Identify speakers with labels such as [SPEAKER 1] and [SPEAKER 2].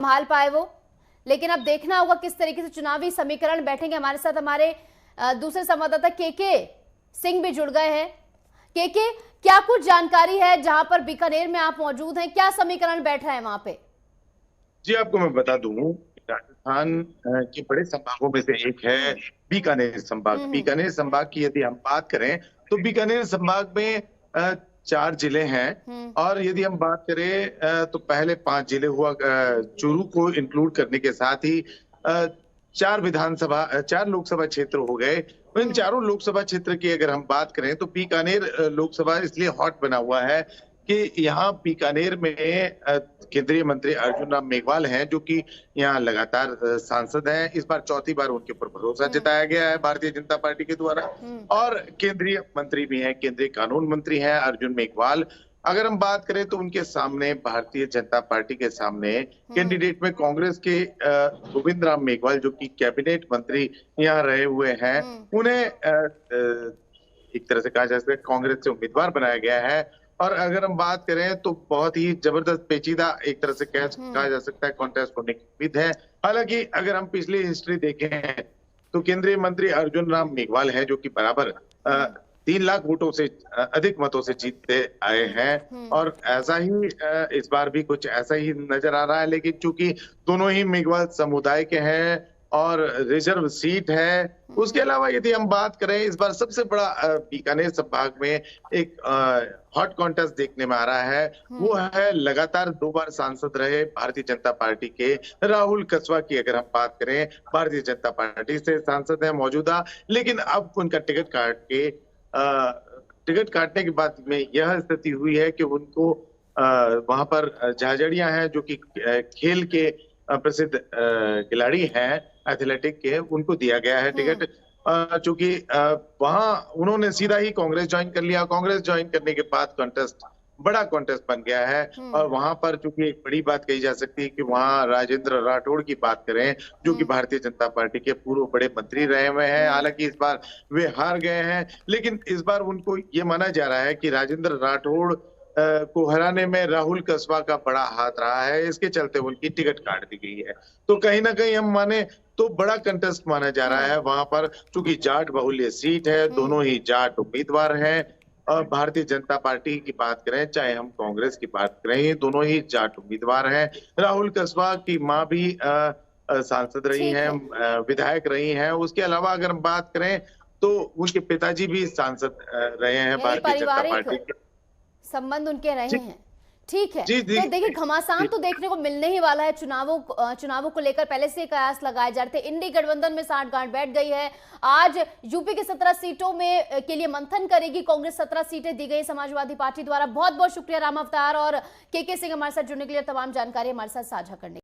[SPEAKER 1] संभाल पाए वो। लेकिन अब देखना होगा किस तरीके से चुनावी समीकरण बैठेंगे। हमारे साथ हमारे दूसरे संवाददाता के सिंह भी जुड़ गए हैं। के क्या कुछ जानकारी है जहां पर बीकानेर में आप मौजूद हैं, क्या समीकरण बैठ रहा है वहां पे?
[SPEAKER 2] जी, आपको मैं बता दूं, राजस्थान के बड़े संभागों में से एक है बीकानेर संभाग। बीकानेर संभाग की यदि हम बात करें तो बीकानेर संभाग में 4 जिले हैं और यदि हम बात करें तो पहले 5 जिले हुआ, चूरू को इंक्लूड करने के साथ ही 4 लोकसभा क्षेत्र हो गए। तो इन चारों लोकसभा क्षेत्र की अगर हम बात करें तो बीकानेर लोकसभा इसलिए हॉट बना हुआ है कि यहाँ बीकानेर में केंद्रीय मंत्री अर्जुन राम मेघवाल हैं, जो कि यहाँ लगातार सांसद हैं। इस बार चौथी बार उनके ऊपर भरोसा जताया गया है भारतीय जनता पार्टी के द्वारा, और केंद्रीय मंत्री भी हैं, केंद्रीय कानून मंत्री हैं अर्जुन मेघवाल। अगर हम बात करें तो उनके सामने, भारतीय जनता पार्टी के सामने कैंडिडेट में कांग्रेस के गोविंद राम मेघवाल, जो कि कैबिनेट मंत्री यहाँ रहे हुए हैं, उन्हें एक तरह से कहा जा सकता है कांग्रेस से उम्मीदवार बनाया गया है। और अगर हम बात करें तो बहुत ही जबरदस्त पेचीदा एक तरह से कहा जा सकता है कॉन्टेस्ट होने की उम्मीद है। हालांकि अगर हम पिछली हिस्ट्री देखें तो केंद्रीय मंत्री अर्जुन राम मेघवाल है, जो कि बराबर 3 लाख वोटों से अधिक मतों से जीतते आए हैं, और ऐसा ही इस बार भी कुछ ऐसा ही नजर आ रहा है। लेकिन चूंकि दोनों ही मेघवाल समुदाय के हैं और रिजर्व सीट है, उसके अलावा यदि हम बात करें इस बार सबसे बड़ा बीकानेर संभाग में एक हॉट कॉन्टेस्ट देखने में आ रहा है, वो है लगातार 2 बार सांसद रहे भारतीय जनता पार्टी के राहुल कसवा की। अगर हम बात करें, भारतीय जनता पार्टी से सांसद है मौजूदा, लेकिन अब उनका टिकट काटने के बाद में यह स्थिति हुई है कि उनको वहां पर झाझड़ियां हैं, जो कि खेल के प्रसिद्ध खिलाड़ी हैं एथलेटिक के, उनको दिया गया है टिकट। चूंकि वहां उन्होंने सीधा ही कांग्रेस ज्वाइन कर लिया। कांग्रेस ज्वाइन करने के बाद बड़ा कॉन्टेस्ट बन गया है। और वहां पर चूंकि एक बड़ी बात कही जा सकती है कि वहां राजेंद्र राठौड़ की बात करें, जो कि भारतीय जनता पार्टी के पूर्व बड़े मंत्री रहे हुए हैं, हालांकि इस बार वे हार गए हैं, लेकिन इस बार उनको ये माना जा रहा है कि राजेंद्र राठौड़ को हराने में राहुल कसवा का बड़ा हाथ रहा है। इसके चलते उनकी टिकट काट दी गई है। तो कहीं ना कहीं हम माने तो बड़ा कंटेस्ट माना जा रहा है वहां पर, चूंकि जाट बहुल्य सीट है, दोनों ही जाट उम्मीदवार हैं। और भारतीय जनता पार्टी की बात करें, चाहे हम कांग्रेस की बात करें, दोनों ही जाट उम्मीदवार हैं। राहुल कसवा की मां भी सांसद रही हैं, विधायक रही हैं। उसके अलावा अगर हम बात करें तो उनके पिताजी भी सांसद रहे हैं भारतीय जनता पार्टी के,
[SPEAKER 1] संबंध उनके रहे हैं। ठीक है,
[SPEAKER 2] जी,
[SPEAKER 1] तो देखिए घमासान तो देखने को मिलने ही वाला है। चुनावों को लेकर पहले से कयास लगाए जा रहे थे। इंडी गठबंधन में साठगांठ बैठ गई है। आज यूपी के 17 सीटों में के लिए मंथन करेगी कांग्रेस। 17 सीटें दी गई समाजवादी पार्टी द्वारा। बहुत बहुत शुक्रिया राम अवतार और के सिंह हमारे साथ जुड़ने के लिए, तमाम जानकारी हमारे साथ साझा करने